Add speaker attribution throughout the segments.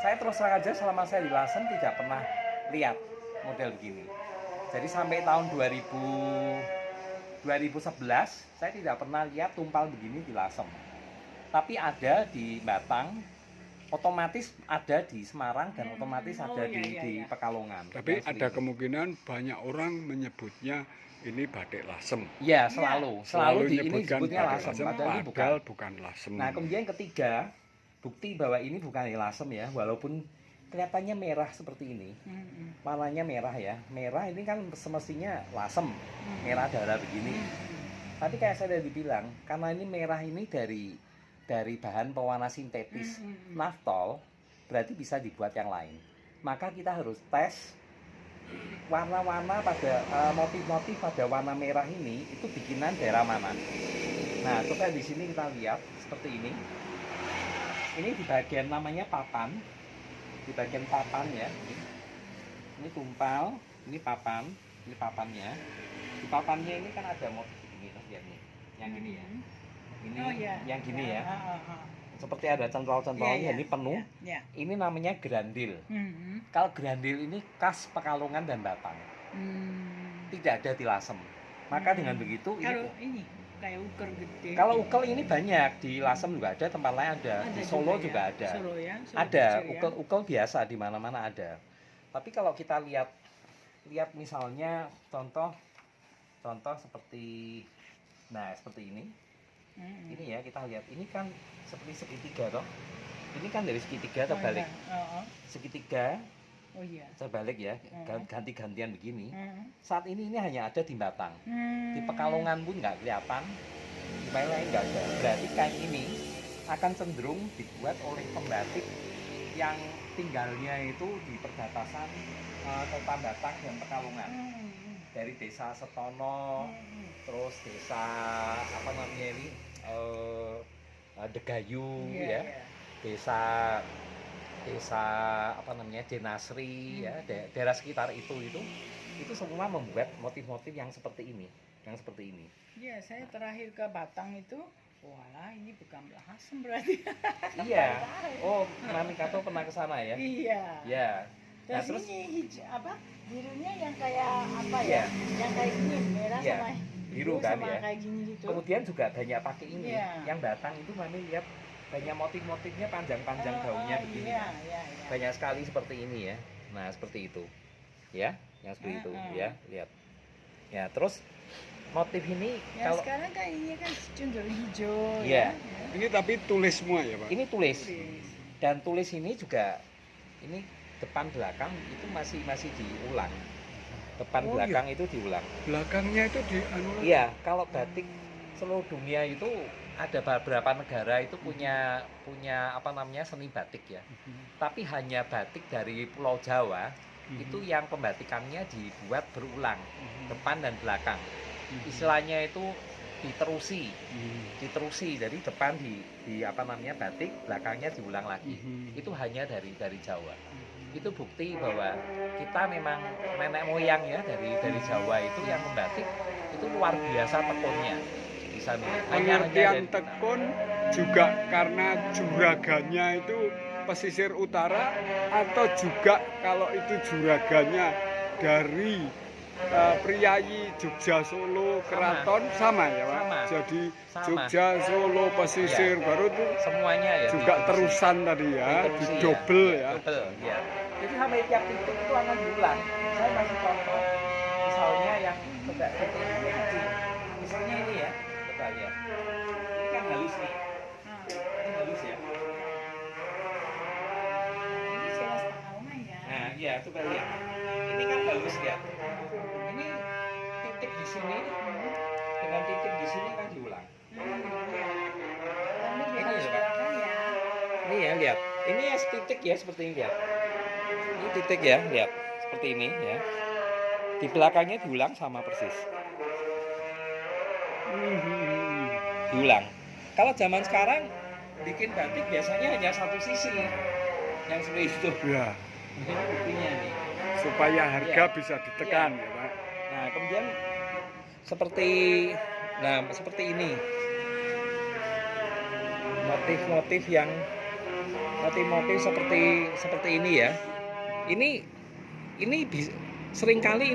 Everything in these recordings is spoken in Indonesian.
Speaker 1: saya terus terang aja selama saya di Lasem tidak pernah lihat model begini. Jadi sampai tahun 2011 saya tidak pernah lihat tumpal begini di Lasem. Tapi ada di Batang, otomatis ada di Semarang, dan otomatis ada di Pekalongan.
Speaker 2: Tapi ada kemungkinan banyak orang menyebutnya ini batik Lasem.
Speaker 1: Iya, selalu di ini
Speaker 2: menyebutkan
Speaker 1: disebutnya
Speaker 2: batik
Speaker 1: Lasem,
Speaker 2: Lasem,
Speaker 1: padahal ini
Speaker 2: bukan Lasem.
Speaker 1: Nah, kemudian ketiga, bukti bahwa ini bukan Lasem ya, walaupun kelihatannya merah seperti ini. Warnanya merah ya. Merah ini kan semestinya Lasem, merah darah begini. Tapi kayak saya tadi bilang, karena ini merah ini dari bahan pewarna sintetis naftol, berarti bisa dibuat yang lain. Maka kita harus tes warna-warna pada motif-motif pada warna merah ini itu bikinan daerah mana. Nah, coba di sini kita lihat seperti ini. Ini di bagian namanya papan, di bagian papan ya. Ini tumpal, ini papan, ini papannya. Di papannya ini kan ada motif ini, lihat nih, yang gini ya. Ini yang gini ya, seperti ada central-centralnya, ini penuh. Ini namanya grandil. Kalau grandil ini khas Pekalongan dan Batang, tidak ada di Lasem. Maka dengan begitu
Speaker 3: kalau ini kayak ukel gede.
Speaker 1: Kalau ukel ini banyak di Lasem juga ada, tempat lain ada, di Solo juga ada.
Speaker 3: Solo ya, Solo
Speaker 1: ada
Speaker 3: kecil,
Speaker 1: ukel biasa di mana-mana ada. Tapi kalau kita lihat misalnya contoh seperti, nah seperti ini. Ini ya, kita lihat ini kan seperti segitiga toh. Ini kan dari segitiga terbalik. Segitiga.
Speaker 3: Oh iya.
Speaker 1: Terbalik ya, ganti-gantian begini. Saat ini hanya ada di Batang. Di Pekalongan pun nggak kelihatan. Di mana lain nggak ada. Berarti kain ini akan cenderung dibuat oleh pembatik yang tinggalnya itu di perbatasan kota Batang dan Pekalongan. Dari desa Setono, terus desa apa namanya ini, Degayu ya, desa apa namanya, Denasri ya, daerah sekitar itu semua membuat motif-motif yang seperti ini,
Speaker 3: Iya, saya terakhir ke Batang itu, walah ini bukan Lasem berarti.
Speaker 1: Iya. Oh, Mami Kato pernah ke sana ya?
Speaker 3: Iya.
Speaker 1: Ya. Nah,
Speaker 3: terus ini hijau apa? Birunya yang kayak apa
Speaker 1: ya?
Speaker 3: Yang kayak gini, merah sama
Speaker 1: biru kan
Speaker 3: sama
Speaker 1: ya.
Speaker 3: kayak gini gitu.
Speaker 1: Kemudian juga banyak pakai ini. Yang Batang itu Mami lihat banyak motif-motifnya panjang-panjang daunnya begini. Banyak sekali seperti ini ya. Nah, seperti itu. Ya, yang seperti itu ya, lihat. Ya, terus motif ini
Speaker 3: kalau sekarang kan ini kan cenderung hijau
Speaker 1: ya.
Speaker 2: Ini tapi tulis semua ya, Pak?
Speaker 1: Ini tulis. Dan tulis ini juga ini depan belakang itu masih diulang. Depan belakang itu diulang.
Speaker 2: Belakangnya itu
Speaker 1: Iya, kalau batik seluruh dunia itu ada beberapa negara itu punya apa namanya, seni batik ya. Tapi hanya batik dari Pulau Jawa itu yang pembatikannya dibuat berulang, depan dan belakang. Istilahnya itu diterusi. Jadi depan di apa namanya, batik, belakangnya diulang lagi. Itu hanya dari Jawa. Itu bukti bahwa kita memang nenek moyang ya dari Jawa itu yang membatik itu luar biasa tekunnya. Bisa
Speaker 2: pengertian tekun juga karena juragannya itu pesisir utara, atau juga kalau itu juragannya dari priyayi Jogja, Solo, Keraton sama ya Pak?
Speaker 1: Sama.
Speaker 2: Jadi
Speaker 1: Sama.
Speaker 2: Jogja, Solo, pesisir baru itu
Speaker 1: semuanya ya
Speaker 2: juga terusan tadi ya, di double ya.
Speaker 1: Double ya. Jadi sampai tiap titik itu akan diulang. Saya kasih contoh, misalnya yang seperti ini kecil. Misalnya ini ya, coba lihat. Ini kan halus nih. Ini halus ya.
Speaker 3: Ini jelas Pekalongan ya.
Speaker 1: Nah, iya, coba lihat. Ini kan halus ya. Ini titik di sini dengan titik di sini kan diulang.
Speaker 3: Ini ya.
Speaker 1: Ini ya, lihat. Ini ya titik ya, seperti ini lihat. Ini titik ya, lihat. Seperti ini ya. Di belakangnya diulang sama persis. Diulang. Kalau zaman sekarang bikin batik biasanya hanya satu sisi yang seperti itu.
Speaker 2: Ya.
Speaker 1: Ini buktinya nih.
Speaker 2: Supaya harga bisa ditekan ya Pak.
Speaker 1: Nah, kemudian seperti ini. Motif-motif yang motif-motif seperti ini ya. Ini seringkali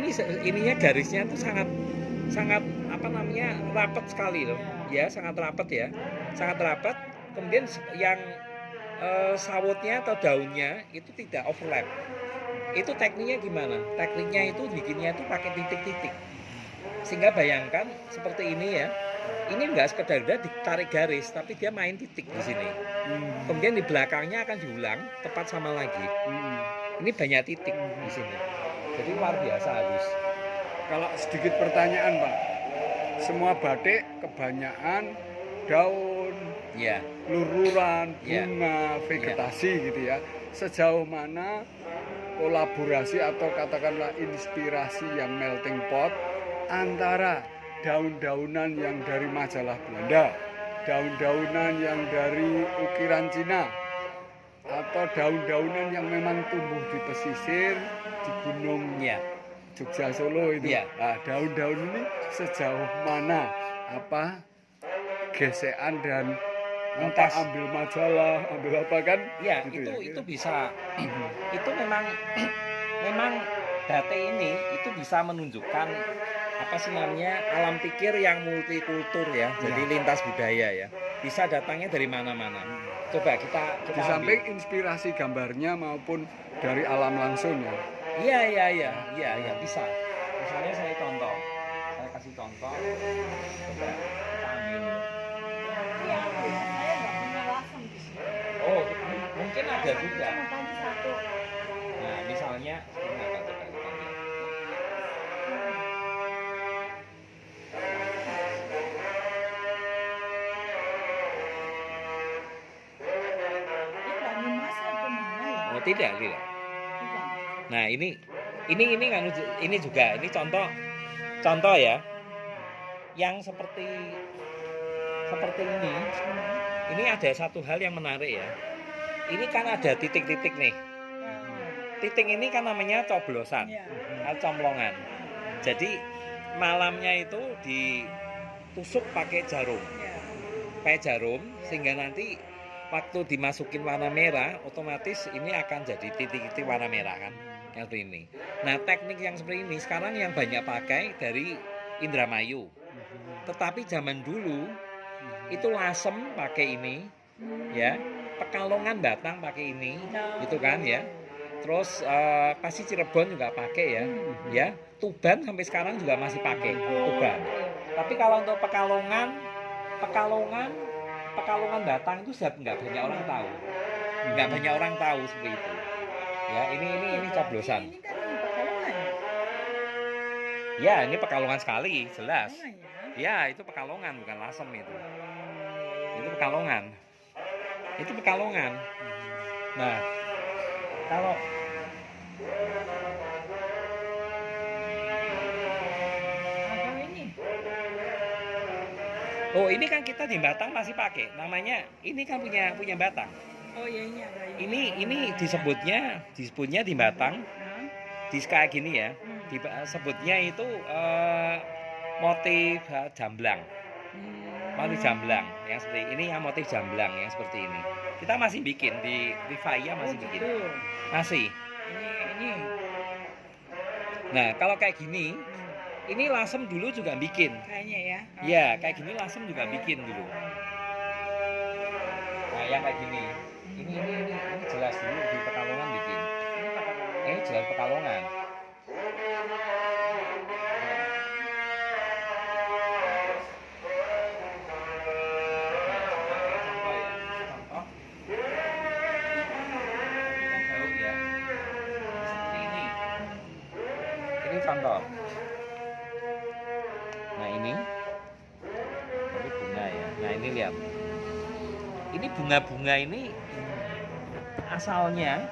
Speaker 1: ininya garisnya itu sangat apa namanya rapat sekali loh. Ya, sangat rapat ya. Sangat rapat. Kemudian yang sawutnya atau daunnya itu tidak overlap. Itu tekniknya gimana? Tekniknya itu bikinnya itu pakai titik-titik. Sehingga bayangkan seperti ini ya. Ini enggak sekedar udah ditarik garis, tapi dia main titik di sini. Kemudian di belakangnya akan diulang tepat sama lagi. Ini banyak titik di sini. Jadi luar biasa halus.
Speaker 2: Kalau sedikit pertanyaan Pak, semua batik kebanyakan daun,
Speaker 1: Ya,
Speaker 2: lururan,
Speaker 1: Ya.
Speaker 2: bunga, vegetasi gitu ya. Sejauh mana kolaborasi atau katakanlah inspirasi yang melting pot antara daun-daunan yang dari majalah Belanda, daun-daunan yang dari ukiran Cina, atau daun-daunan yang memang tumbuh di pesisir, di gunung
Speaker 1: ya.
Speaker 2: Jogja Solo itu.
Speaker 1: Iya.
Speaker 2: Nah, daun-daun ini sejauh mana apa gesekan dan apa
Speaker 1: Lintas.
Speaker 2: ambil majalah, ambil apa kan?
Speaker 1: Ya,
Speaker 2: Gitu
Speaker 1: itu bisa. Itu memang batik ini itu bisa menunjukkan apa sih namanya alam pikir yang multikultur ya. Jadi lintas budaya ya. Bisa datangnya dari mana-mana. Coba kita
Speaker 2: Di samping inspirasi gambarnya maupun dari alam langsung ya.
Speaker 1: Iya, bisa. Misalnya saya kasih contoh. Coba kita ambil.
Speaker 3: Iya, saya nggak punya lasem di sini.
Speaker 1: Oh, mungkin ada juga.
Speaker 3: Cuma tadi satu.
Speaker 1: Nah, misalnya ini apa coba kita lihat.
Speaker 3: Ini Banyumas atau mana ya?
Speaker 1: Oh, tidak.
Speaker 3: Bukan.
Speaker 1: Nah, ini juga ini contoh ya. Yang seperti ini. Ini ada satu hal yang menarik ya. Ini kan ada titik-titik nih. Titik ini kan namanya coblosan,
Speaker 3: Iya.
Speaker 1: comlongan. Jadi malamnya itu ditusuk pakai jarum. Sehingga nanti waktu dimasukin warna merah, otomatis ini akan jadi titik-titik warna merah kan, yang seperti ini. Nah, teknik yang seperti ini sekarang yang banyak pakai dari Indramayu. Tetapi zaman dulu itu Lasem pakai ini, ya, Pekalongan Batang pakai ini, gitu kan ya. Terus pasti Cirebon juga pakai ya. Tuban sampai sekarang juga masih pakai Tuban. Tapi kalau untuk Pekalongan Batang itu sudah nggak banyak orang tahu. Nggak banyak orang tahu seperti itu. Ya, ini coblosan.
Speaker 3: Ini kan Pekalongan ya?
Speaker 1: Ya, ini Pekalongan sekali, jelas.
Speaker 3: Pekalongan ya?
Speaker 1: Ya, itu Pekalongan bukan Lasem itu. Itu Pekalongan. Itu Pekalongan. Nah, kalau
Speaker 3: Atau ini?
Speaker 1: oh, ini kan kita di Batang masih pakai. Namanya ini kan punya Batang.
Speaker 3: Oh ya, ini ada ini.
Speaker 1: Ini disebutnya di Batang di kayak gini ya. Disebutnya itu motif jamblang. Motif jamblang yang seperti ini, yang motif jamblang yang seperti ini. Kita masih bikin di Rivaya masih bikin. Masih.
Speaker 3: Ini.
Speaker 1: Nah, kalau kayak gini, ini Lasem dulu juga bikin.
Speaker 3: Kayaknya ya.
Speaker 1: Ya, kayak gini Lasem juga bikin dulu. Nah, yang kayak gini. Ini jelas dulu di Pekalongan bikin.
Speaker 3: Ini Pekalongan.
Speaker 1: Ini jelas Pekalongan. Ini contoh. Nah, ini bunga ya. Nah, ini lihat. Ini bunga-bunga ini asalnya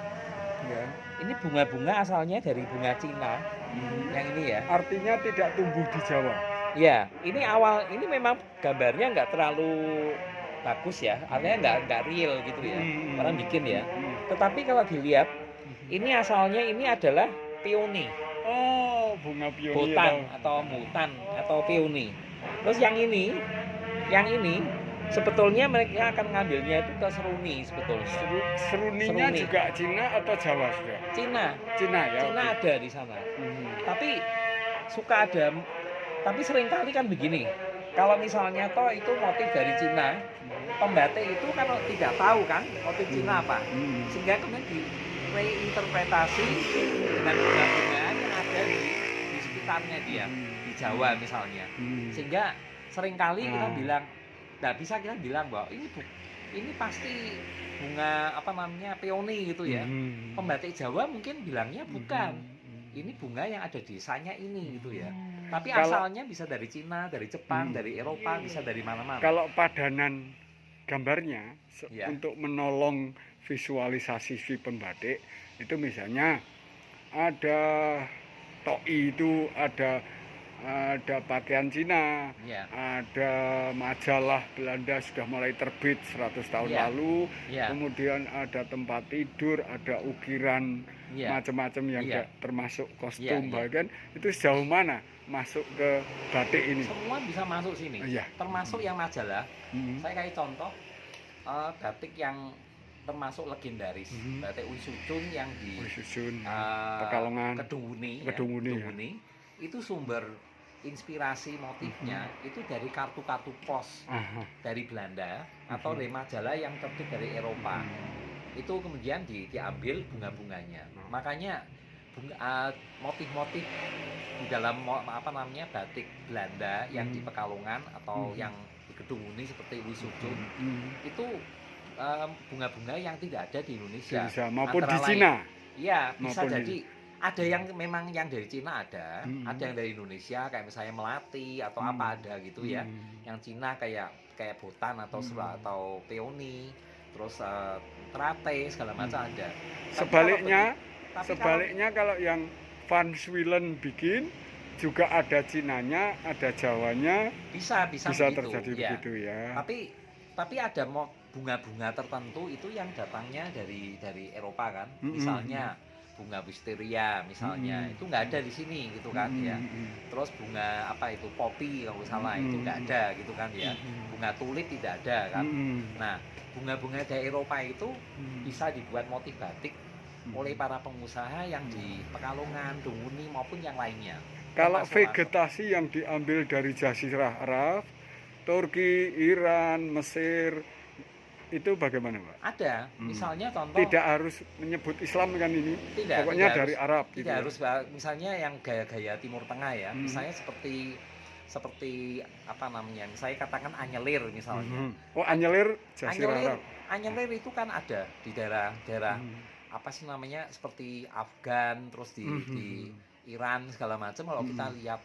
Speaker 2: Ya.
Speaker 1: ini bunga-bunga asalnya dari bunga Cina. Yang ini ya.
Speaker 2: Artinya tidak tumbuh di Jawa.
Speaker 1: Ya, ini memang gambarnya nggak terlalu bagus ya, artinya nggak real gitu ya, orang bikin ya. Tetapi kalau dilihat, ini asalnya ini adalah peony,
Speaker 2: Oh, bunga peony.
Speaker 1: botan atau mutan atau peony. Terus yang ini Sebetulnya mereka akan ngambilnya itu ke Seruni sebetulnya.
Speaker 2: Seruninya
Speaker 1: Seruni.
Speaker 2: juga Cina atau Jawa sudah?
Speaker 1: Cina.
Speaker 2: Cina ya.
Speaker 1: Cina
Speaker 2: oke.
Speaker 1: ada di sana.
Speaker 2: Mhm.
Speaker 1: Tapi suka ada, tapi seringkali kan begini. Kalau misalnya toh itu motif dari Cina, pembatik itu kan tidak tahu kan motif Cina apa,
Speaker 2: Mhm.
Speaker 1: sehingga kemudian reinterpretasi dengan bunga-bunga yang ada di sekitarnya dia, di Jawa misalnya.
Speaker 2: Mhm.
Speaker 1: Sehingga seringkali kita
Speaker 2: Nah.
Speaker 1: bilang, nggak bisa kita bilang bahwa ini pasti bunga apa namanya peony gitu ya.
Speaker 2: Mhm.
Speaker 1: Pembatik Jawa mungkin bilangnya bukan.
Speaker 2: Mhm.
Speaker 1: Ini bunga yang ada di desanya ini gitu ya. Tapi
Speaker 2: Kalau-
Speaker 1: asalnya bisa dari Cina, dari Jepang, dari Eropa, bisa dari mana-mana.
Speaker 2: Kalau padanan gambarnya
Speaker 1: Ya.
Speaker 2: untuk menolong visualisasi si pembatik itu misalnya ada toi itu ada pakaian Cina,
Speaker 1: Ya,
Speaker 2: ada majalah Belanda sudah mulai terbit 100 tahun
Speaker 1: Ya.
Speaker 2: lalu,
Speaker 1: ya,
Speaker 2: kemudian ada tempat tidur, ada ukiran
Speaker 1: ya.
Speaker 2: macam-macam yang
Speaker 1: Iya.
Speaker 2: termasuk
Speaker 1: Iya,
Speaker 2: kostum
Speaker 1: iya.
Speaker 2: bagian itu sejauh mana masuk ke batik ini?
Speaker 1: Semua bisa masuk sini.
Speaker 2: Iya.
Speaker 1: Termasuk yang majalah.
Speaker 2: Mhm.
Speaker 1: Saya kayak contoh batik yang termasuk legendaris,
Speaker 2: Mhm.
Speaker 1: batik Uisucun yang di
Speaker 2: Susun
Speaker 1: eh,
Speaker 2: Pekalongan.
Speaker 1: Kedunguni,
Speaker 2: Kedunguni, ya.
Speaker 1: Kedunguni. Itu sumber inspirasi motifnya itu dari kartu-kartu pos
Speaker 2: Aha.
Speaker 1: dari Belanda atau
Speaker 2: Mhm.
Speaker 1: dari majalah yang terbit dari Eropa. Itu kemudian diambil bunga-bunganya. Makanya motif-motif di dalam apa namanya batik Belanda yang di Pekalongan atau yang di Kedunguni seperti Uisucun itu bunga-bunga yang tidak ada di Indonesia.
Speaker 2: Bisa maupun
Speaker 1: Antara
Speaker 2: di
Speaker 1: lain-
Speaker 2: Cina.
Speaker 1: Iya, bisa
Speaker 2: Maupun di-
Speaker 1: jadi ada yang memang yang dari Cina ada yang dari Indonesia kayak misalnya melati atau apa ada gitu ya. Yang Cina kayak botan atau atau peony, terus teratai segala macam ada.
Speaker 2: Sebaliknya kalau yang Van Swielen bikin juga ada Cinanya, ada Jawanya,
Speaker 1: bisa
Speaker 2: bisa
Speaker 1: begitu,
Speaker 2: terjadi
Speaker 1: ya.
Speaker 2: begitu ya.
Speaker 1: Tapi ada bunga-bunga tertentu itu yang datangnya dari Eropa kan. Misalnya bunga wisteria misalnya itu nggak ada di sini gitu kan ya. Terus bunga apa itu poppy kalau nggak salah itu nggak ada gitu kan ya. Bunga tulip tidak ada kan. Nah bunga-bunga dari Eropa itu bisa dibuat motif batik oleh para pengusaha yang di Pekalongan, Dunguni maupun yang lainnya.
Speaker 2: Kalau
Speaker 1: Termasuk
Speaker 2: vegetasi yang diambil dari Jazirah Arab, Turki, Iran, Mesir, itu bagaimana, Pak?
Speaker 1: ada, misalnya contoh
Speaker 2: Tidak harus menyebut Islam kan ini?
Speaker 1: Tidak,
Speaker 2: Pokoknya
Speaker 1: tidak
Speaker 2: dari
Speaker 1: harus,
Speaker 2: Arab
Speaker 1: tidak
Speaker 2: gitu ya?
Speaker 1: harus misalnya yang gaya-gaya Timur Tengah ya, misalnya seperti apa namanya, saya katakan anyelir misalnya.
Speaker 2: Oh, anyelir Jazirah
Speaker 1: Anyelir,
Speaker 2: Arab.
Speaker 1: anyelir itu kan ada di daerah apa sih namanya seperti Afgan, terus di Iran segala macam. Kalau kita lihat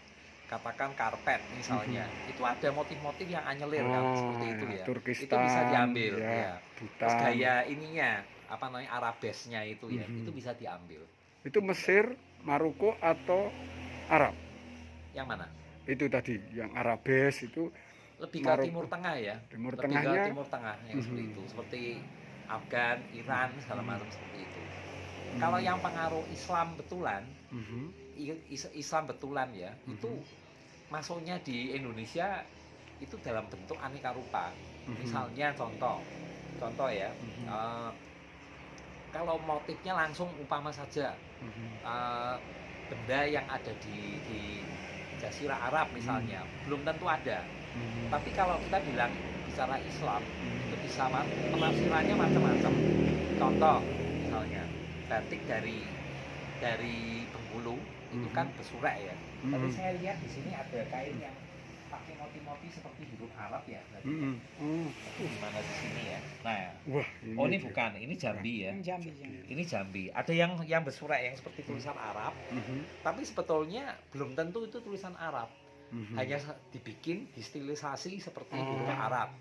Speaker 1: katakan karpet misalnya, itu ada motif-motif yang anyelir kan seperti itu ya.
Speaker 2: Turkistan,
Speaker 1: itu bisa diambil ya.
Speaker 2: Bhutan.
Speaker 1: Terus gaya ininya apa namanya arabesnya itu ya, itu bisa diambil.
Speaker 2: Itu Mesir, Maroko atau Arab?
Speaker 1: Yang mana?
Speaker 2: Itu tadi yang Arabes itu
Speaker 1: Lebih ke
Speaker 2: Maroko.
Speaker 1: Timur Tengah ya.
Speaker 2: Timur
Speaker 1: Lebih
Speaker 2: Tengahnya?
Speaker 1: ke Timur Tengah yang seperti itu, seperti Afgan, Iran segala macam seperti itu. Kalau yang pengaruh Islam betulan, Islam betulan ya, itu masuknya di Indonesia itu dalam bentuk aneka rupa. Misalnya contoh ya, kalau motifnya langsung umpama saja benda yang ada di Jazirah Arab misalnya, belum tentu ada. Tapi kalau kita bicara Islam, itu bisa penafsirannya macam-macam. Contoh misalnya batik dari Bengkulu itu kan besurek ya. Tapi saya lihat di sini ada kain yang pakai motif-motif seperti huruf Arab ya. Itu gimana di sini ya? Nah,
Speaker 2: Wah,
Speaker 1: ini bukan, ini Jambi ya.
Speaker 3: Jambi.
Speaker 1: Ini Jambi. Ada yang besurek yang seperti tulisan Arab, tapi sebetulnya belum tentu itu tulisan Arab. Hanya dibikin distilisasi seperti huruf Arab.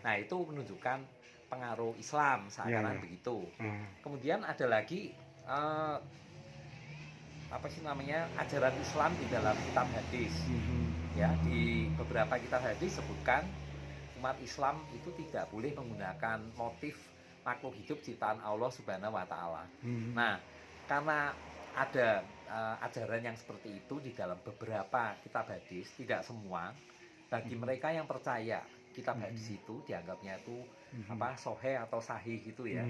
Speaker 1: Nah, itu menunjukkan pengaruh Islam seakan-akan begitu. Kemudian ada lagi apa sih namanya ajaran Islam di dalam kitab hadis. Ya, di beberapa kitab hadis sebutkan umat Islam itu tidak boleh menggunakan motif makhluk hidup ciptaan Allah Subhanahu wa taala. Nah, karena ada ajaran yang seperti itu di dalam beberapa kitab hadis, tidak semua. Bagi mereka yang percaya kitab hadis itu dianggapnya itu apa sohe atau sahih gitu ya.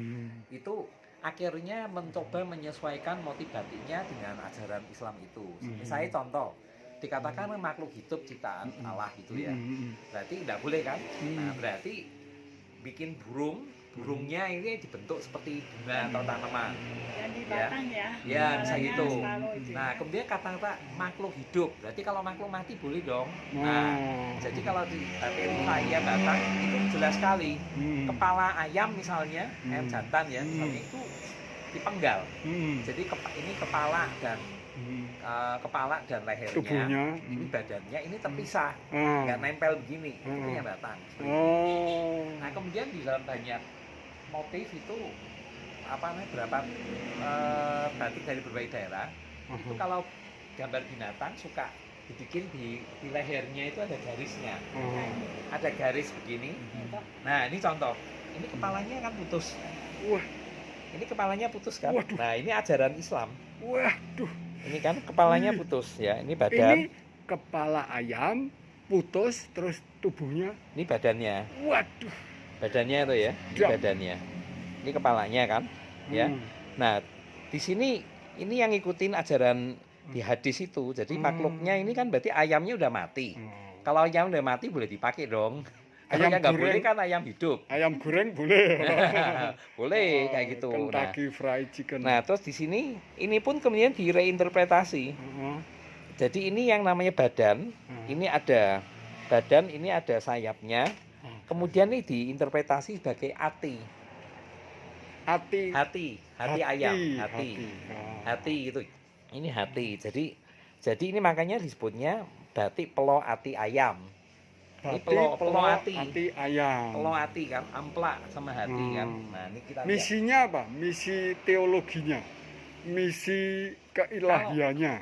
Speaker 1: Itu akhirnya mencoba menyesuaikan motif batiknya dengan ajaran Islam itu. Misalnya contoh, dikatakan makhluk hidup ciptaan Allah gitu ya. Berarti tidak boleh kan? Nah, berarti bikin burungnya ini dibentuk seperti bunga atau tanaman.
Speaker 3: Yang di Batang ya.
Speaker 1: Ya, bisa
Speaker 3: Warnanya
Speaker 1: gitu.
Speaker 3: selalu itu
Speaker 1: Nah,
Speaker 3: ya.
Speaker 1: kemudian kata-kata makhluk hidup. Berarti kalau makhluk mati boleh dong. Nah, jadi kalau di batik ayam Batang itu jelas sekali. Kepala ayam misalnya, ayam jantan ya, misalnya itu dipenggal. Jadi ini kepala dan lehernya,
Speaker 2: tubuhnya,
Speaker 1: ini badannya ini terpisah, nggak nempel begini. Itu punya Batang. Nah, kemudian di dalam banyak motif itu apa namanya berapa batik dari berbagai daerah itu kalau gambar binatang suka dibikin di lehernya itu ada garisnya, ada garis begini. Nah, ini contoh, ini kepalanya kan putus.
Speaker 2: Wah,
Speaker 1: ini kepalanya putus kan.
Speaker 2: Waduh.
Speaker 1: Nah, ini ajaran Islam.
Speaker 2: Waduh,
Speaker 1: Ini kan kepalanya putus ya, ini badan,
Speaker 2: ini kepala ayam putus terus tubuhnya.
Speaker 1: ini badannya,
Speaker 2: Waduh,
Speaker 1: badannya itu ya, ini
Speaker 2: Jam.
Speaker 1: badannya, ini kepalanya kan, ya. Nah, di sini ini yang ngikutin ajaran di hadis itu. Jadi makhluknya ini kan berarti ayamnya udah mati. Kalau ayam udah mati boleh dipakai dong. Kalau
Speaker 2: Ayam
Speaker 1: yang nggak
Speaker 2: goreng.
Speaker 1: boleh kan ayam hidup.
Speaker 2: Ayam goreng boleh.
Speaker 1: Boleh kayak gitu. Nah,
Speaker 2: Kentucky Fried Chicken.
Speaker 1: nah, terus di sini ini pun kemudian direinterpretasi. Jadi ini yang namanya badan, ini ada badan, ini ada sayapnya. Kemudian ini diinterpretasi sebagai hati ayam, hati gitu. Ini hati. Jadi ini makanya disebutnya batik pelo hati ayam. Ini pelo hati
Speaker 2: ayam.
Speaker 1: Pelo hati kan, amplak sama hati kan. Nah, ini kita lihat.
Speaker 2: Misinya apa? Misi teologinya, misi keilahiannya,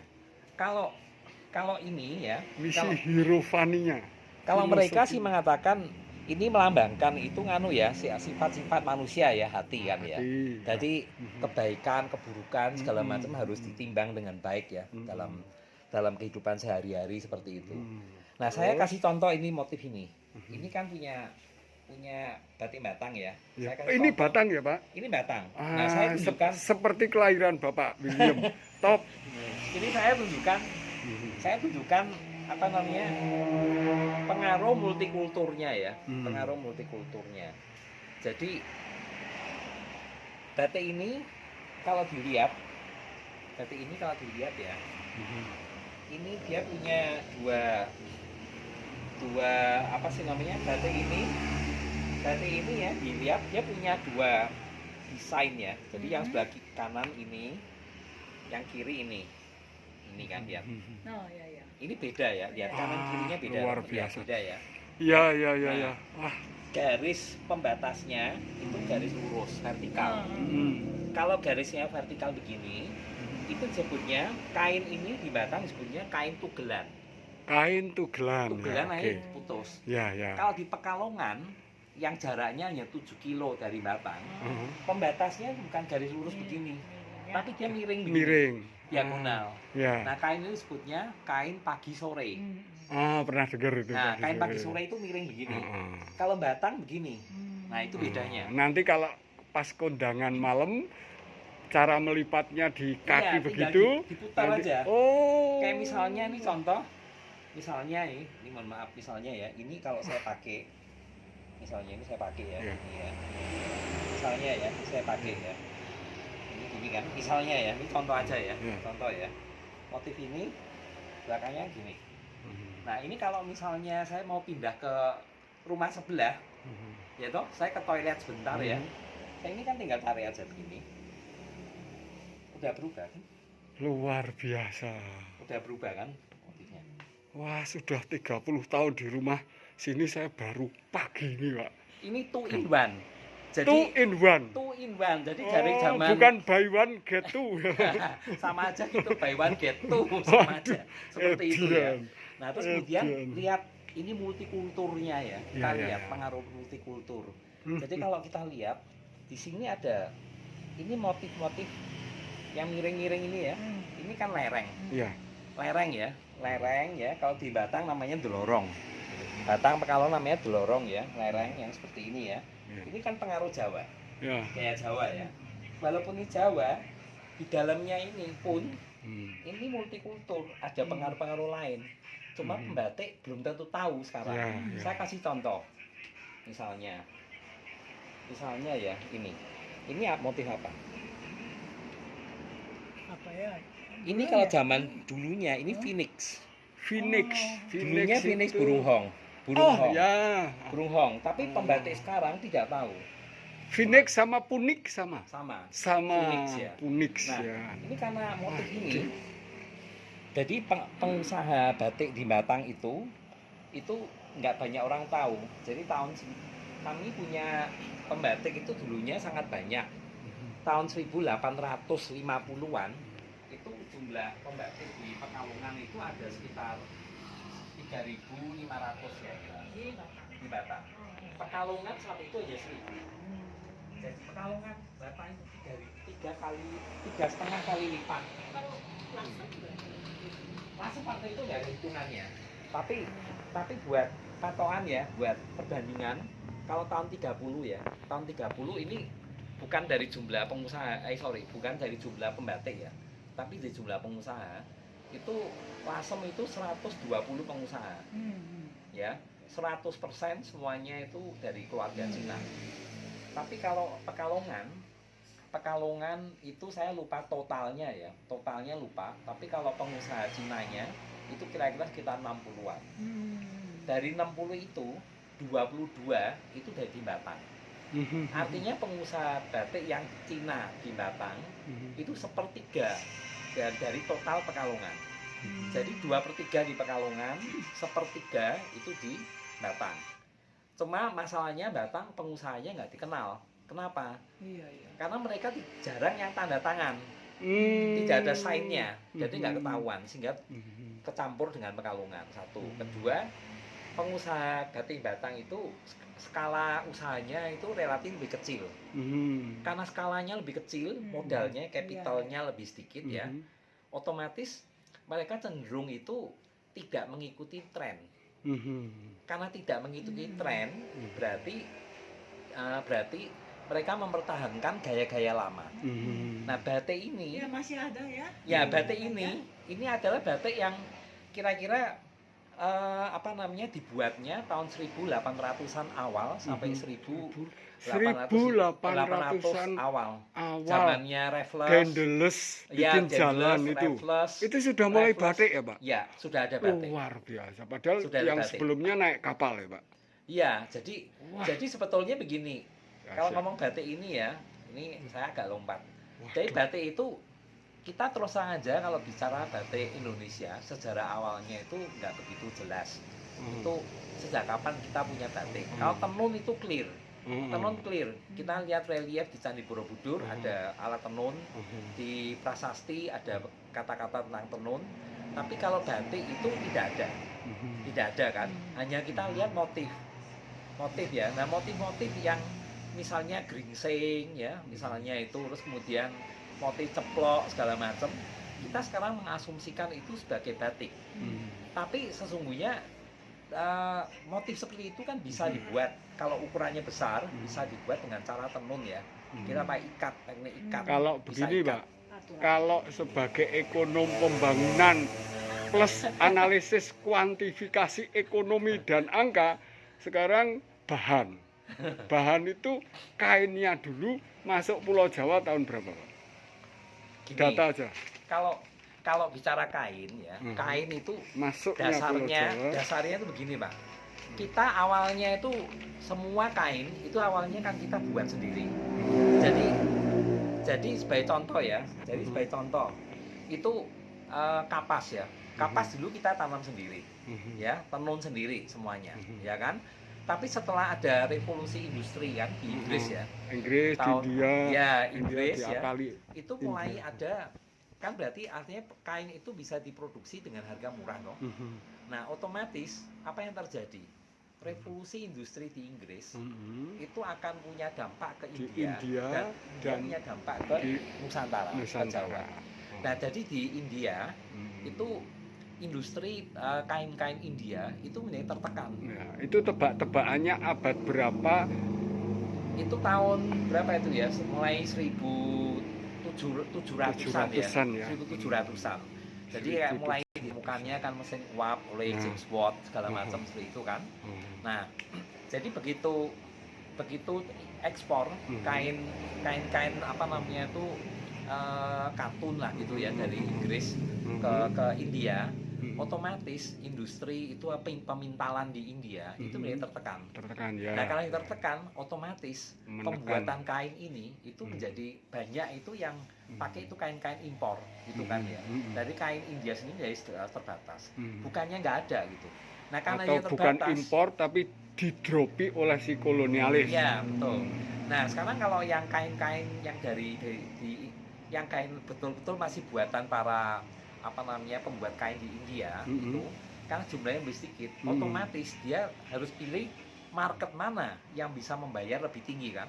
Speaker 1: Kalau ini ya,
Speaker 2: misi hierofaninya.
Speaker 1: kalau mereka sih
Speaker 2: filosofi.
Speaker 1: mengatakan ini melambangkan itu nganu ya, sifat-sifat manusia ya, hati kan ya.
Speaker 2: Hati.
Speaker 1: Jadi kebaikan, keburukan segala macam harus ditimbang dengan baik ya dalam kehidupan sehari-hari seperti itu. Nah, saya kasih contoh ini motif ini. Ini kan punya batik Batang ya.
Speaker 2: Ya.
Speaker 1: Saya kasih
Speaker 2: Ini
Speaker 1: contoh.
Speaker 2: Batang ya, Pak?
Speaker 1: Ini Batang. Nah, saya tunjukkan
Speaker 2: seperti kelahiran Bapak William. Top.
Speaker 1: ini saya tunjukkan apa namanya? Pengaruh multikulturnya ya. Pengaruh multikulturnya. Jadi batik ini kalau dilihat ya. Ini dia punya dua apa sih namanya, batik ini ya dilihat dia punya dua desain ya. Jadi yang sebelah kanan ini, yang kiri ini kan lihat.
Speaker 3: Oh ya ya.
Speaker 1: Ini beda ya, lihat kanan kirinya beda.
Speaker 2: Luar
Speaker 1: Lihat,
Speaker 2: biasa.
Speaker 1: beda ya.
Speaker 2: Ya. Wah.
Speaker 1: Garis pembatasnya itu garis lurus vertikal. Kalau garisnya vertikal begini, itu disebutnya kain ini di Batang disebutnya kain tugelan.
Speaker 2: Kain tugelan.
Speaker 1: Tugelan
Speaker 2: Ya,
Speaker 1: aja
Speaker 2: oke.
Speaker 1: putus.
Speaker 2: Ya.
Speaker 1: Kalau di Pekalongan yang jaraknya hanya 7 kilo dari Batang, pembatasnya bukan garis lurus begini, tapi dia miring begini,
Speaker 2: Miring.
Speaker 1: diagonal.
Speaker 2: Ya.
Speaker 1: Nah, kain ini disebutnya kain pagi sore.
Speaker 2: Pernah dengar itu.
Speaker 1: Nah, kain pagi sore itu miring begini. Kalau Batang begini. Nah, itu bedanya.
Speaker 2: Nanti kalau pas kondangan malam, cara melipatnya di kaki
Speaker 1: Iya,
Speaker 2: begitu.
Speaker 1: diputar aja.
Speaker 2: Oh.
Speaker 1: Kayak misalnya ini contoh, misalnya ini mohon maaf misalnya ya, ini kalau saya pakai, misalnya ini saya pakai ya,
Speaker 2: Iya.
Speaker 1: ini ya. Misalnya ya, saya pakai ya. Ini gini kan, misalnya ya, ini contoh aja ya,
Speaker 2: Iya.
Speaker 1: contoh ya. Motif ini belakangnya gini. Nah, ini kalau misalnya saya mau pindah ke rumah sebelah, ya toh, saya ke toilet sebentar ya. Saya ini kan tinggal tarik aja begini. Udah berubah kan?
Speaker 2: Luar biasa.
Speaker 1: Udah berubah kan motifnya.
Speaker 2: Wah, sudah 30 tahun di rumah sini saya baru pagi ini, Pak.
Speaker 1: Ini 2 in 1. Jadi
Speaker 2: 2 in 1.
Speaker 1: 2 in 1. Jadi dari zaman
Speaker 2: Bukan buy one get two.
Speaker 1: sama aja gitu, buy one get two sama aja. Seperti itu ya.
Speaker 2: Edian.
Speaker 1: Nah, terus kemudian
Speaker 2: Edian.
Speaker 1: lihat ini multikulturnya ya. Kita
Speaker 2: Ya,
Speaker 1: lihat
Speaker 2: ya.
Speaker 1: pengaruh multikultur. Jadi kalau kita lihat di sini ada ini motif-motif yang miring-miring ini ya. Ini kan lereng.
Speaker 2: Iya.
Speaker 1: Lereng ya. Lereng ya. Kalau di Batang namanya delorong. Batang Pekalongan namanya delorong ya, lereng yang seperti ini ya.
Speaker 2: Ya.
Speaker 1: Ini kan pengaruh Jawa,
Speaker 2: Ya.
Speaker 1: gaya Jawa ya. Walaupun ini Jawa, di dalamnya ini pun ini multikultur, ada pengaruh-pengaruh lain. Cuma pembatik belum tentu tahu sekarang.
Speaker 2: Ya, ya.
Speaker 1: Saya kasih contoh, misalnya ya ini motif apa?
Speaker 3: Apa ya?
Speaker 1: Ini kalau zaman dulunya ini phoenix.
Speaker 2: Phoenix.
Speaker 1: Dulunya phoenix
Speaker 2: itu-
Speaker 1: burung hong.
Speaker 2: Oh ya.
Speaker 1: Burung hong. Tapi pembatik sekarang tidak tahu.
Speaker 2: Phoenix sama punik sama.
Speaker 1: Sama.
Speaker 2: Sama
Speaker 1: Phoenix ya.
Speaker 2: Phoenix
Speaker 1: Nah,
Speaker 2: ya.
Speaker 1: ini karena motif ini. Jadi pengusaha batik di Batang itu nggak banyak orang tahu. Jadi kami punya pembatik itu dulunya sangat banyak. Tahun 1850-an itu jumlah pembatik di Pekalongan itu ada sekitar 3.500 ya kira di Batang. Pekalongan saat itu aja 1.000. Jadi Pekalongan Batang itu 3,5 kali lipat. Langsung partai itu nggak ada hitungannya. Tapi buat patokan ya, buat perbandingan, kalau tahun 30 ya, tahun 30 ini bukan dari jumlah pengusaha, bukan dari jumlah pembatik ya, tapi dari jumlah pengusaha itu Lasem itu 120 pengusaha, ya 100% semuanya itu dari keluarga Cina. Tapi kalau Pekalongan itu saya lupa totalnya ya, totalnya lupa. Tapi kalau pengusaha Cinanya itu kira-kira sekitar 60-an. Dari 60 itu 22 itu dari Batang. Artinya pengusaha batik yang Cina di Batang itu sepertiga dari total Pekalongan. Jadi 2/3 di Pekalongan, sepertiga itu di Batang. Cuma masalahnya Batang pengusahanya nggak dikenal. Kenapa?
Speaker 3: Iya.
Speaker 1: Karena mereka jarang yang tanda tangan, tidak ada sign-nya, jadi nggak ketahuan sehingga kecampur dengan Pekalongan. Satu, kedua, pengusaha batik Batang itu skala usahanya itu relatif lebih kecil. Karena skalanya lebih kecil, modalnya, capitalnya lebih sedikit ya, otomatis mereka cenderung itu tidak mengikuti tren. Karena tidak mengikuti tren, berarti mereka mempertahankan gaya-gaya lama. Nah, batik ini,
Speaker 3: Ya masih ada ya.
Speaker 1: ya batik ini adalah batik yang kira-kira dibuatnya tahun 1800-an awal sampai 1800-an awal. Zamannya Raffles.
Speaker 2: Daedalus bikin jalan itu.
Speaker 1: Raffles,
Speaker 2: Itu sudah mulai
Speaker 1: Raffles.
Speaker 2: batik ya, Pak?
Speaker 1: Ya, sudah ada batik.
Speaker 2: Luar biasa. Padahal
Speaker 1: Sudah ada
Speaker 2: yang
Speaker 1: batik.
Speaker 2: sebelumnya naik kapal ya, Pak?
Speaker 1: Iya, jadi sebetulnya begini. Kalau
Speaker 2: Dahsyat.
Speaker 1: ngomong batik ini ya, ini saya agak lompat.
Speaker 2: Waduh.
Speaker 1: Jadi batik itu kita terus terang aja kalau bicara batik Indonesia, sejarah awalnya itu nggak begitu jelas. Itu sejak kapan kita punya batik. Kalau tenun itu clear. Tenun clear. Kita lihat relief di Candi Borobudur ada alat tenun, di prasasti ada kata-kata tentang tenun. Tapi kalau batik itu tidak ada. Tidak ada kan? Hanya kita lihat motif ya. Nah, motif-motif yang misalnya geringsing ya, misalnya itu, terus kemudian motif ceplok segala macam, kita sekarang mengasumsikan itu sebagai batik. Tapi sesungguhnya motif seperti itu kan bisa dibuat, kalau ukurannya besar bisa dibuat dengan cara tenun ya. Kita pakai teknik ikat.
Speaker 2: Kalau
Speaker 1: bisa
Speaker 2: begini,
Speaker 1: ikat.
Speaker 2: Pak, kalau sebagai ekonom pembangunan plus analisis kuantifikasi ekonomi dan angka, sekarang bahan itu kainnya dulu masuk Pulau Jawa tahun berapa, Pak?
Speaker 1: Gini,
Speaker 2: Data aja.
Speaker 1: Kalau bicara kain ya, kain itu
Speaker 2: Masuknya Pulau Jawa.
Speaker 1: dasarnya itu begini, Pak. Kita awalnya itu semua kain itu awalnya kan kita buat sendiri. Jadi sebagai contoh ya, itu kapas ya. Kapas dulu kita tanam sendiri, ya, tenun sendiri semuanya, ya kan? Tapi setelah ada revolusi industri kan di Inggris ya,
Speaker 2: Inggris, India,
Speaker 1: ya Inggris ya,
Speaker 2: diakali.
Speaker 1: itu mulai ada, kan berarti artinya kain itu bisa diproduksi dengan harga murah loh. Nah, otomatis apa yang terjadi? Revolusi industri di Inggris itu akan punya dampak ke India, dan punya dampak ke
Speaker 2: di
Speaker 1: Nusantara.
Speaker 2: Nusantara.
Speaker 1: Nah, jadi di India itu industri kain-kain India itu menjadi tertekan.
Speaker 2: Ya, itu tebak-tebakannya abad berapa?
Speaker 1: Itu tahun berapa itu ya? Mulai 1700-an ya.
Speaker 2: 700-an ya.
Speaker 1: 1700-an. Jadi kayak mulai ditemukannya kan mesin uap oleh James Watt segala macam seperti itu kan. Nah, jadi begitu ekspor kain apa namanya itu katun lah gitu ya dari Inggris ke India, otomatis industri itu pemintalan di India itu menjadi tertekan.
Speaker 2: Ya.
Speaker 1: Nah, kalau yang tertekan, otomatis pembuatan kain ini itu menjadi banyak itu yang pakai itu kain-kain impor gitu kan ya. Dari kain India sendiri jadi terbatas. Bukannya nggak ada gitu. Nah, karena
Speaker 2: atau
Speaker 1: terbatas,
Speaker 2: bukan impor tapi didropi oleh si kolonialis.
Speaker 1: Iya, betul. Nah, sekarang kalau yang kain-kain yang yang kain betul-betul masih buatan para apa namanya pembuat kain di India itu karena jumlahnya lebih sedikit, otomatis dia harus pilih market mana yang bisa membayar lebih tinggi kan.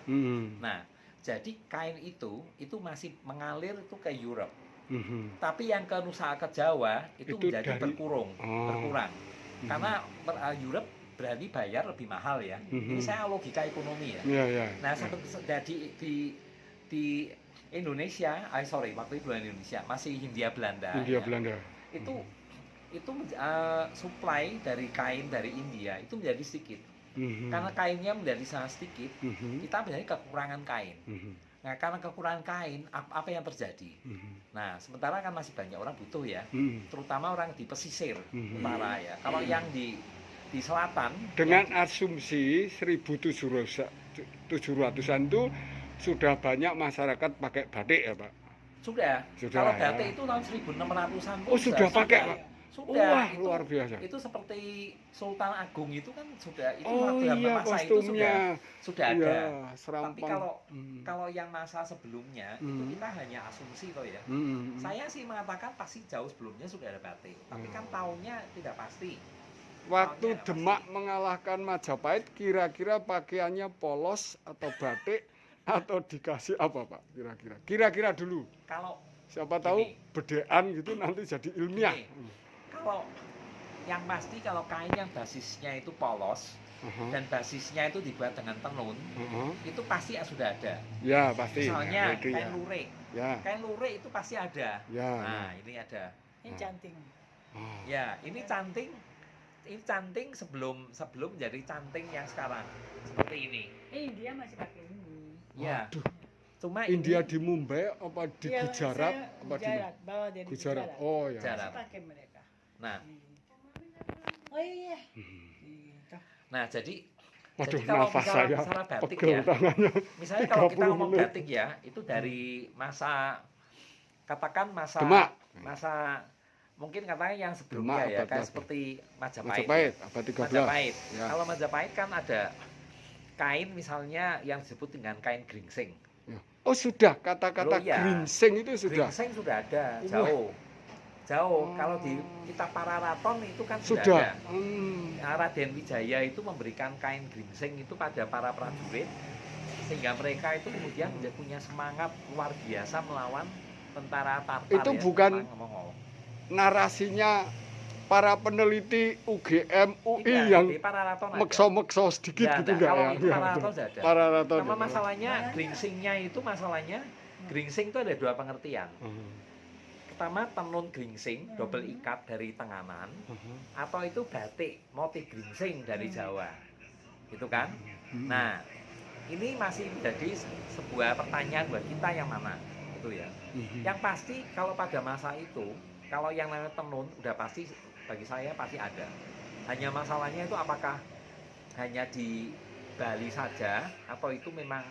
Speaker 1: Nah, jadi kain itu masih mengalir itu ke Europe. Tapi yang ke Nusa ke Jawa itu menjadi berkurang. Karena Europe berani bayar lebih mahal ya. Ini saya logika ekonomi ya. Nah, jadi di Indonesia, waktu itu bukan Indonesia, masih Hindia Belanda. Itu supply dari kain dari India itu menjadi sedikit. Karena kainnya menjadi sangat sedikit, kita menjadi kekurangan kain. Nah, karena kekurangan kain, apa yang terjadi? Nah, sementara kan masih banyak orang butuh ya, terutama orang di pesisir utara ya. Kalau yang di selatan,
Speaker 2: dengan asumsi 1700-an itu sudah banyak masyarakat pakai batik ya Pak?
Speaker 1: Sudah. Kalau batik itu tahun 1600-an pun
Speaker 2: sudah pakai Pak?
Speaker 1: Sudah.
Speaker 2: Wah, luar biasa.
Speaker 1: Itu seperti Sultan Agung itu kan sudah, itu masa
Speaker 2: kostumnya.
Speaker 1: itu sudah ada.
Speaker 2: Serampang.
Speaker 1: Tapi kalau yang masa sebelumnya itu kita hanya asumsi loh ya. Saya sih mengatakan pasti jauh sebelumnya sudah ada batik. Tapi kan tahunnya tidak pasti.
Speaker 2: Waktu Demak mengalahkan Majapahit, kira-kira pakaiannya polos atau batik atau dikasih apa Pak? Kira-kira dulu.
Speaker 1: Kalau
Speaker 2: siapa tahu bedean gitu nanti jadi ilmiah.
Speaker 1: Kalau yang pasti kalau kain yang basisnya itu polos dan basisnya itu dibuat dengan tenun, itu pasti sudah ada.
Speaker 2: Ya pasti.
Speaker 1: Misalnya kain lurik. Kain lurik itu pasti ada.
Speaker 2: Nah
Speaker 1: ini ada.
Speaker 3: Ini canting.
Speaker 1: Ya, ini canting. Ini canting sebelum jadi canting yang sekarang seperti ini.
Speaker 3: Dia masih pakai ini.
Speaker 1: Ya. Cuma
Speaker 2: India di Mumbai apa di Gujarat?
Speaker 3: Bawa dari
Speaker 2: Gujarat. Oh ya.
Speaker 3: Masih pakai mereka.
Speaker 1: Nah.
Speaker 3: Oh iya.
Speaker 1: Nah, jadi
Speaker 2: kalau
Speaker 1: masalah batik ya. Misalnya kalau kita ngomong batik ya, itu dari masa katakan masa mungkin katanya yang sebelumnya ya, kayak seperti Majapahit
Speaker 2: abad 13.
Speaker 1: Majapahit. Ya. Kalau Majapahit kan ada kain misalnya yang disebut dengan kain gringsing.
Speaker 2: Oh sudah, kata-kata gringsing itu sudah.
Speaker 1: Gringsing sudah ada, jauh. Kalau di kita Pararaton itu kan sudah ada. Raden Wijaya itu memberikan kain gringsing itu pada para prajurit sehingga mereka itu kemudian punya semangat luar biasa melawan tentara Tartar.
Speaker 2: Itu bukan narasinya para peneliti UGM UI yang mekso-mekso sedikit gitu enggak ya?
Speaker 1: Pararaton. Sama masalahnya gringsingnya itu gringsing itu ada dua pengertian. Pertama tenun gringsing, double ikat dari tenganan, atau itu batik motif gringsing dari Jawa, gitu kan? Nah, ini masih menjadi sebuah pertanyaan buat kita yang mana, gitu ya. Yang pasti kalau pada masa itu, kalau yang namanya tenun udah pasti bagi saya pasti ada. Hanya masalahnya itu apakah hanya di Bali saja atau itu memang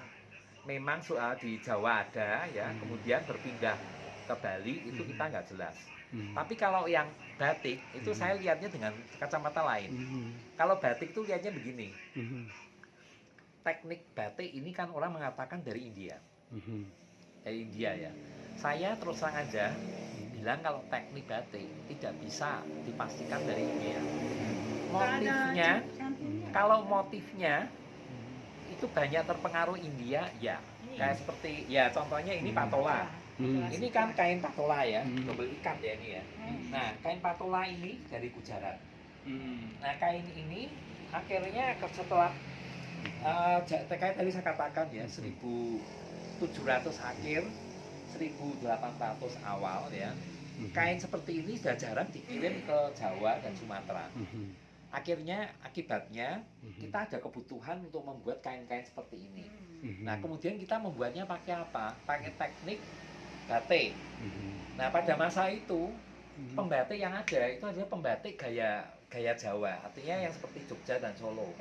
Speaker 1: di Jawa ada ya, kemudian berpindah ke Bali itu kita nggak jelas. Tapi kalau yang batik itu saya lihatnya dengan kacamata lain. Kalau batik itu lihatnya begini. Teknik batik ini kan orang mengatakan dari India. Dari India ya. Saya terus terang aja bilang kalau teknik batik tidak bisa dipastikan dari India. Motifnya, kalau motifnya itu banyak terpengaruh India ya. Kayak seperti ya contohnya ini patola. Ini kan kain patola ya,
Speaker 2: Hmm.
Speaker 1: double ikat ya ini ya. Nah, kain patola ini dari Gujarat. Nah, kain ini akhirnya setelah kayak tadi saya katakan ya, 1700 akhir, 1800 awal ya. Kain seperti ini sudah jarang dikirim ke Jawa dan Sumatera. Akhirnya akibatnya kita ada kebutuhan untuk membuat kain-kain seperti ini. Nah, kemudian kita membuatnya pakai apa? Pakai teknik batik. Nah, pada masa itu pembatik yang ada itu adalah pembatik gaya Jawa, artinya yang seperti Jogja dan Solo.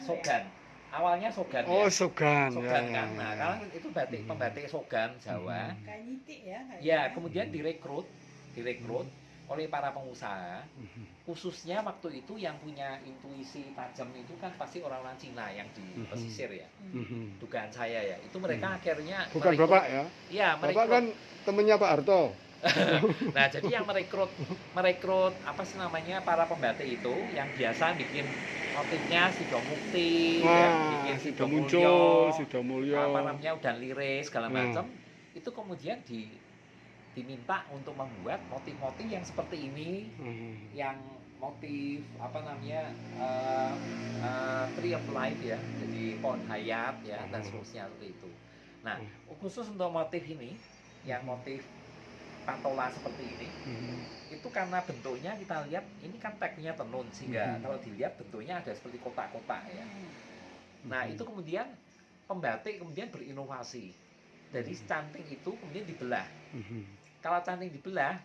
Speaker 1: Sogan. Awalnya Sogan
Speaker 2: Oh,
Speaker 1: ya.
Speaker 2: Sogan.
Speaker 1: Sogan kan. Nah, kalau itu pembatik Sogan Jawa.
Speaker 3: Kayak nyitik ya.
Speaker 1: Ya, kemudian direkrut oleh para pengusaha. Khususnya waktu itu yang punya intuisi tajam itu kan pasti orang-orang Cina yang di pesisir ya. Dugaan saya ya. Itu mereka akhirnya
Speaker 2: Bukan Bapak ya?
Speaker 1: Iya,
Speaker 2: Bapak kan temennya Pak Harto.
Speaker 1: Nah, jadi yang merekrut apa sih namanya para pembatik itu yang biasa bikin motifnya Sido Mukti, ya, bikin Sido
Speaker 2: muncul,
Speaker 1: Mulyo,
Speaker 2: Sido Mulyo.
Speaker 1: apa namanya udan liris segala macam, itu kemudian diminta untuk membuat motif-motif yang seperti ini, yang motif apa namanya tree of life ya, jadi pohon hayat ya dan seterusnya seperti itu. Nah, khusus untuk motif ini, yang motif patola seperti ini, itu karena bentuknya kita lihat ini kan tekniknya tenun sehingga kalau dilihat bentuknya ada seperti kotak-kotak ya. Nah, itu kemudian pembatik kemudian berinovasi dari canting itu kemudian dibelah. Kalau canting dibelah,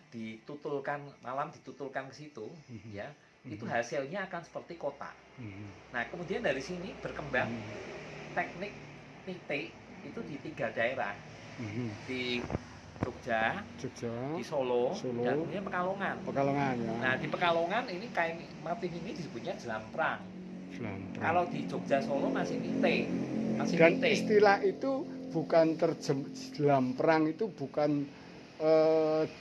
Speaker 1: malam ditutulkan ke situ, ya, itu hasilnya akan seperti kotak. Nah, kemudian dari sini berkembang teknik nitik itu di 3 daerah, di Jogja, di Solo, dan kemudian Pekalongan.
Speaker 2: Ya.
Speaker 1: Nah, di Pekalongan ini kain motif ini disebutnya jelamprang. Kalau di Jogja Solo masih nite,
Speaker 2: Dan istilah itu bukan jelamprang itu bukan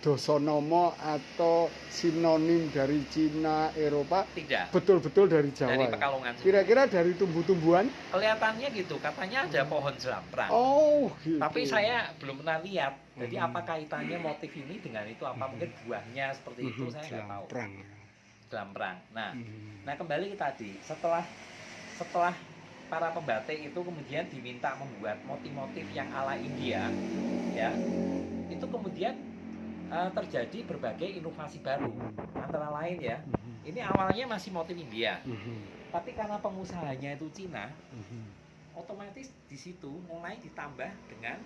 Speaker 2: dosonomo atau sinonim dari Cina, Eropa.
Speaker 1: Tidak.
Speaker 2: Betul-betul dari Jawa.
Speaker 1: Dari Pekalongan.
Speaker 2: Kira-kira dari tumbuh-tumbuhan?
Speaker 1: Kelihatannya gitu, katanya ada pohon jelamprang.
Speaker 2: Oh, gitu.
Speaker 1: Tapi saya belum pernah lihat. Jadi apa kaitannya motif ini dengan itu? Apa mungkin buahnya seperti itu? Saya nggak tahu. Jelamprang. Nah, kembali ke tadi. Setelah para pembatik itu kemudian diminta membuat motif-motif yang ala India, ya, itu kemudian terjadi berbagai inovasi baru. Antara lain ya, ini awalnya masih motif India, tapi karena pengusahanya itu Cina, otomatis di situ mulai ditambah dengan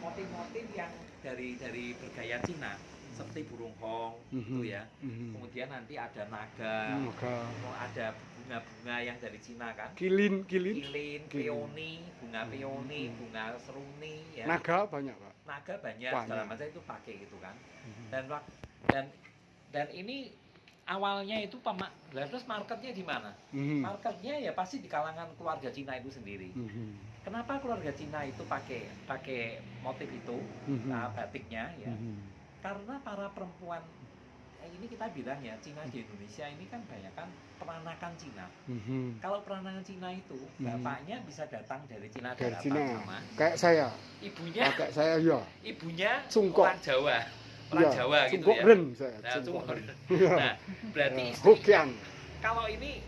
Speaker 1: motif-motif yang dari bergaya Cina, seperti burung hong, itu ya. Kemudian nanti ada naga, ada bunga-bunga yang dari Cina kan. Kilin, peony, bunga peony, bunga seruni ya.
Speaker 2: Naga banyak, Pak.
Speaker 1: Naga banyak, segala macam itu pakai gitu kan. Dan ini awalnya itu terus marketnya di mana? Marketnya ya pasti di kalangan keluarga Cina itu sendiri. Kenapa keluarga Cina itu pakai motif itu, batiknya ya? Karena para perempuan ini kita bilang ya, Cina di Indonesia ini kan banyak kan peranakan Cina. Kalau peranakan Cina itu bapaknya bisa datang dari Cina daratan sama.
Speaker 2: Kayak saya.
Speaker 1: Ibunya.
Speaker 2: Kayak saya ya.
Speaker 1: Ibunya
Speaker 2: Cungkok.
Speaker 1: orang Jawa. Orang Jawa gitu ya.
Speaker 2: Saya.
Speaker 1: Cungkok. Nah, berarti
Speaker 2: Hokian.
Speaker 1: Kalau ini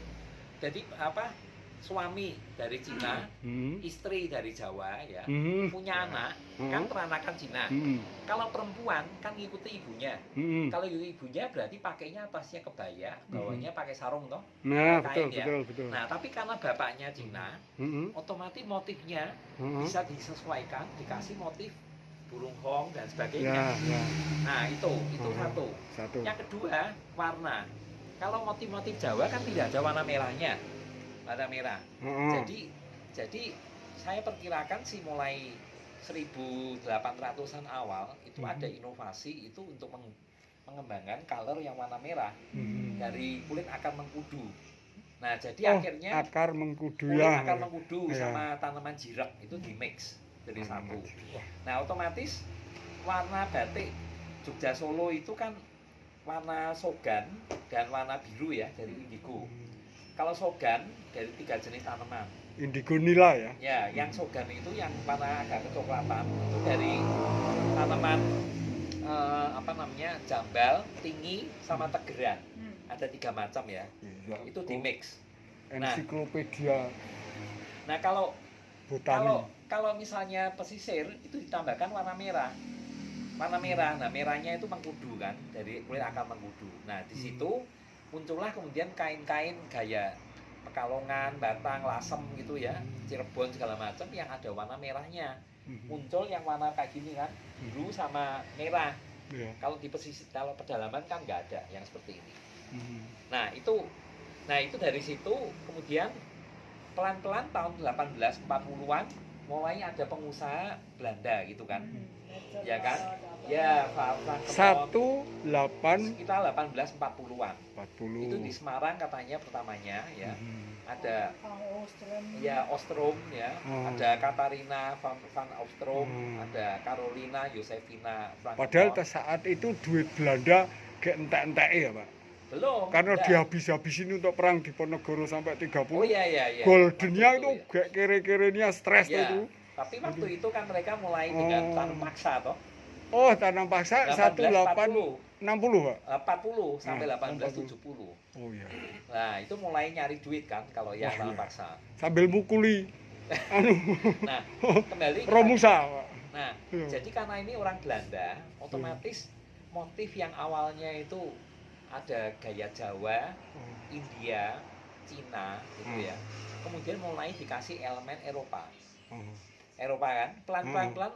Speaker 1: jadi apa? Suami dari Cina, istri dari Jawa ya, punya anak, kan peranakan Cina. Kalau perempuan kan ngikuti ibunya. Kalau ibunya berarti pakainya atasnya kebaya, bawahnya pakai sarung toh.
Speaker 2: Nah,
Speaker 1: kain,
Speaker 2: betul.
Speaker 1: Nah, tapi karena bapaknya Cina, otomatis motifnya bisa disesuaikan, dikasih motif burung hong dan sebagainya. Nah, itu satu. Yang kedua, warna. Kalau motif-motif Jawa kan tidak ada warna merahnya. Warna merah. Jadi saya perkirakan sih mulai 1800-an awal itu ada inovasi itu untuk mengembangkan color yang warna merah dari kulit akar mengkudu. Nah, jadi akhirnya
Speaker 2: akar mengkudu
Speaker 1: sama tanaman jirak itu dimix jadi satu. Nah, otomatis warna batik Jogja Solo itu kan warna sogan dan warna biru ya dari indigo. Kalau sogan dari 3 jenis tanaman.
Speaker 2: indigo nila ya.
Speaker 1: Ya, yang sogan itu yang warna agak kecoklatan itu dari tanaman apa namanya jambal, tinggi, sama tegeran. Ada 3 macam ya.
Speaker 2: Iya.
Speaker 1: Itu di mix.
Speaker 2: Ensiklopedia
Speaker 1: Nah kalau
Speaker 2: botani.
Speaker 1: kalau misalnya pesisir itu ditambahkan warna merah. Warna merah. Nah merahnya itu mengkudu kan, dari kulit akar mengkudu. Nah di situ muncullah kemudian kain-kain gaya Pekalongan, Batang, Lasem gitu ya, Cirebon segala macam yang ada warna merahnya. Muncul yang warna kayak gini kan, biru sama merah.
Speaker 2: Ya.
Speaker 1: Kalau di pesisir, kalau pedalaman kan nggak ada yang seperti ini. Nah itu dari situ kemudian pelan-pelan tahun 1840-an mulai ada pengusaha Belanda gitu kan. Ya kan? Ya, Frank sekitar 1840-an.
Speaker 2: 40.
Speaker 1: Itu di Semarang katanya pertamanya ya. Ada ya Ostrom ya, ada Katarina van Ostrom, ada Carolina Josefina Frank.
Speaker 2: Padahal saat itu duit Belanda gak entek-entek ya, Pak.
Speaker 1: Belum.
Speaker 2: Karena
Speaker 1: enggak.
Speaker 2: dihabis-habisin untuk perang Diponegoro sampai 30.
Speaker 1: Oh iya.
Speaker 2: Goldennya
Speaker 1: Waktu
Speaker 2: itu
Speaker 1: ya.
Speaker 2: gak kere-kerenya stres
Speaker 1: Ya,
Speaker 2: itu.
Speaker 1: tapi waktu itu kan mereka mulai dengan tanam paksa toh.
Speaker 2: Oh, tanam paksa 1860, Pak.
Speaker 1: 40 sampai
Speaker 2: Nah,
Speaker 1: 1870.
Speaker 2: Oh iya.
Speaker 1: Nah, itu mulai nyari duit kan kalau yang tanam
Speaker 2: Iya.
Speaker 1: paksa.
Speaker 2: Sambil mukuli anu
Speaker 1: Nah, kembali
Speaker 2: Romusa, Pak.
Speaker 1: Nah,
Speaker 2: Iya.
Speaker 1: jadi karena ini orang Belanda, otomatis motif yang awalnya itu ada gaya Jawa, India, Cina gitu ya. Kemudian mulai dikasih elemen Eropa. Eropa kan, pelan-pelan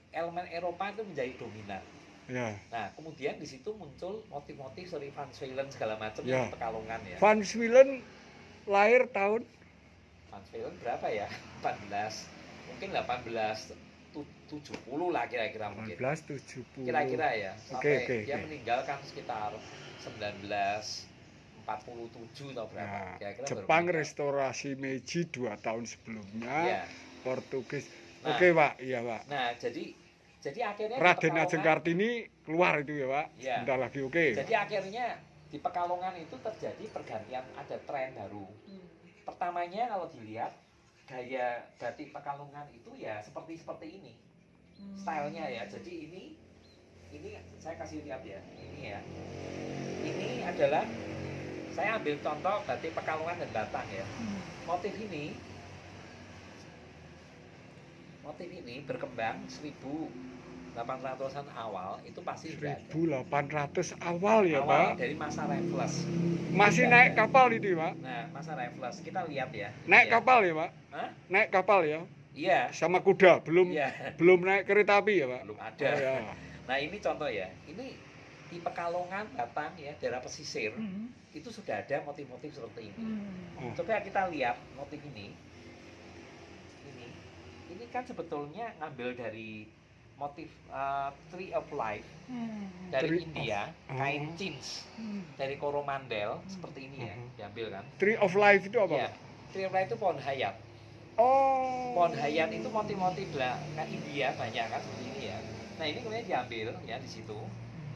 Speaker 1: elemen Eropa itu menjadi dominan.
Speaker 2: Ya.
Speaker 1: Nah, kemudian di situ muncul motif-motif seperti Van Zwellen segala macam
Speaker 2: Ya.
Speaker 1: yang Pekalongan ya.
Speaker 2: Van Zwellen lahir tahun
Speaker 1: Van Zwellen berapa ya? 14, mungkin 1870 lah kira-kira mungkin.
Speaker 2: 1870.
Speaker 1: Kira-kira ya. Sampai
Speaker 2: Oke.
Speaker 1: dia meninggalkan sekitar 1947 atau berapa.
Speaker 2: Nah,
Speaker 1: Kira-kira
Speaker 2: Jepang
Speaker 1: baru meninggal.
Speaker 2: restorasi Meiji 2 tahun sebelumnya.
Speaker 1: Iya.
Speaker 2: Portugis.
Speaker 1: Nah.
Speaker 2: Oke, Pak. Iya, Pak.
Speaker 1: Nah, jadi akhirnya di
Speaker 2: Raden
Speaker 1: Pekalongan-
Speaker 2: Ajeng Kartini keluar itu ya, Pak.
Speaker 1: Iya.
Speaker 2: Sebentar lagi. Oke.
Speaker 1: Jadi akhirnya di Pekalongan itu terjadi pergantian, ada tren baru. Pertamanya kalau dilihat gaya batik Pekalongan itu ya seperti ini. Stylenya ya. Jadi ini saya kasih lihat ya. Ini ya. Ini adalah saya ambil contoh batik Pekalongan dan Batang ya. Motif ini berkembang 1800-an awal itu pasti sudah ada.
Speaker 2: 1800 awal ya,
Speaker 1: Awal
Speaker 2: Pak.
Speaker 1: dari masa Raffles.
Speaker 2: Masih
Speaker 1: Sudah
Speaker 2: naik
Speaker 1: ada.
Speaker 2: kapal itu, Pak.
Speaker 1: Nah, masa Raffles kita lihat ya.
Speaker 2: Naik
Speaker 1: Iya.
Speaker 2: kapal ya, Pak.
Speaker 1: Hah?
Speaker 2: Naik kapal ya.
Speaker 1: Iya.
Speaker 2: Sama kuda, belum
Speaker 1: Iya.
Speaker 2: belum naik kereta api ya, Pak.
Speaker 1: Belum ada.
Speaker 2: Oh, ya.
Speaker 1: Nah, ini contoh ya. Ini di Pekalongan, Batang ya, daerah pesisir itu sudah ada motif-motif seperti ini. Coba kita lihat motif ini. Ini kan sebetulnya ngambil dari motif Tree of Life dari
Speaker 2: Tree of-
Speaker 1: India, kain
Speaker 2: Oh.
Speaker 1: chintz dari Coromandel seperti ini ya, diambil kan?
Speaker 2: Tree of Life itu apa,
Speaker 1: Ya,
Speaker 2: Pak?
Speaker 1: Tree of Life itu pohon hayat.
Speaker 2: Oh.
Speaker 1: Pohon hayat itu motif-motif kan India banyak kan seperti ini ya. Nah ini kemudian diambil ya di situ.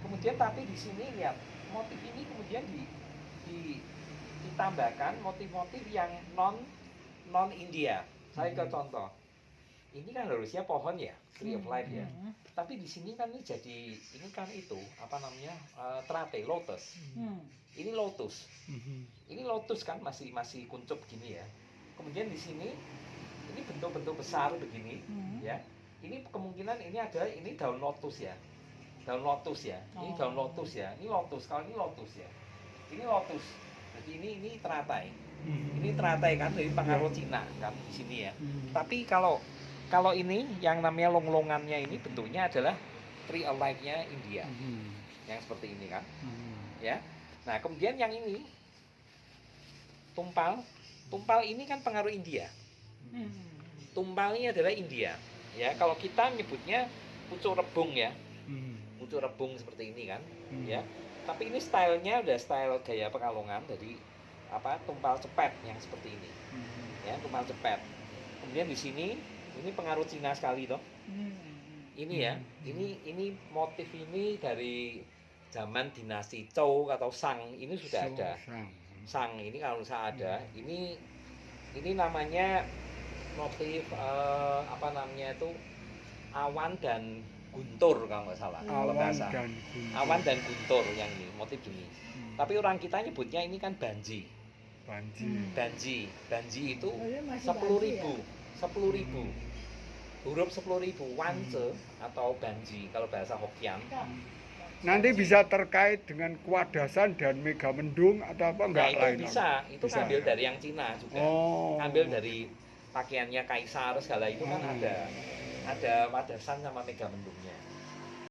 Speaker 1: Kemudian tapi di sini lihat motif ini kemudian ditambahkan motif-motif yang non India. Saya ke contoh. Ini kan harusnya pohon ya, Tree of Life ya. Tapi di sini kan ini jadi ini kan itu apa namanya terate lotus. Ini lotus. Ini lotus kan masih kuncup gini ya. Kemudian di sini ini bentuk-bentuk besar begini ya. Ini kemungkinan ini daun lotus ya. Daun lotus ya. Ini daun lotus ya. Ini lotus. Kalau ini lotus ya. Ini lotus. Jadi ini teratai. Ini teratai kan dari pengaruh Cina kan di sini ya. Tapi kalau ini yang namanya longlongannya ini bentuknya adalah Tree of Life-nya India. Yang seperti ini kan. Ya. Nah, kemudian yang ini tumpal. Tumpal ini kan pengaruh India. Tumpal ini adalah India. Ya, kalau kita menyebutnya pucuk rebung ya. Pucuk rebung seperti ini kan, ya. Tapi ini stylenya udah style gaya Pekalongan, jadi apa tumpal cepet yang seperti ini. Ya, tumpal cepet. Kemudian di sini ini pengaruh Cina sekali toh. Ini ya. Ini motif ini dari zaman dinasti Zhou atau Shang ini sudah ada. Shang ini kalau saya ada, ini Ini namanya motif apa namanya itu awan dan guntur kalau nggak salah. Kalau
Speaker 2: Awan
Speaker 1: bahasa.
Speaker 2: dan guntur.
Speaker 1: Awan dan guntur yang ini motif gini. Tapi orang kita nyebutnya ini kan banji.
Speaker 2: Banji.
Speaker 1: Banji itu
Speaker 3: Oh, dia masih
Speaker 1: 10.000. 10.000. Huruf 10.000 wance atau banji kalau bahasa Hokkien.
Speaker 2: Nanti bisa terkait dengan kuadasan dan megamendung atau apa
Speaker 1: Nah,
Speaker 2: enggak
Speaker 1: itu
Speaker 2: lain?
Speaker 1: bisa. Itu
Speaker 2: Bisa,
Speaker 1: ngambil
Speaker 2: ya?
Speaker 1: dari yang Cina juga.
Speaker 2: Oh.
Speaker 1: Ngambil dari pakaiannya kaisar segala itu kan ada wadasan sama megamendungnya.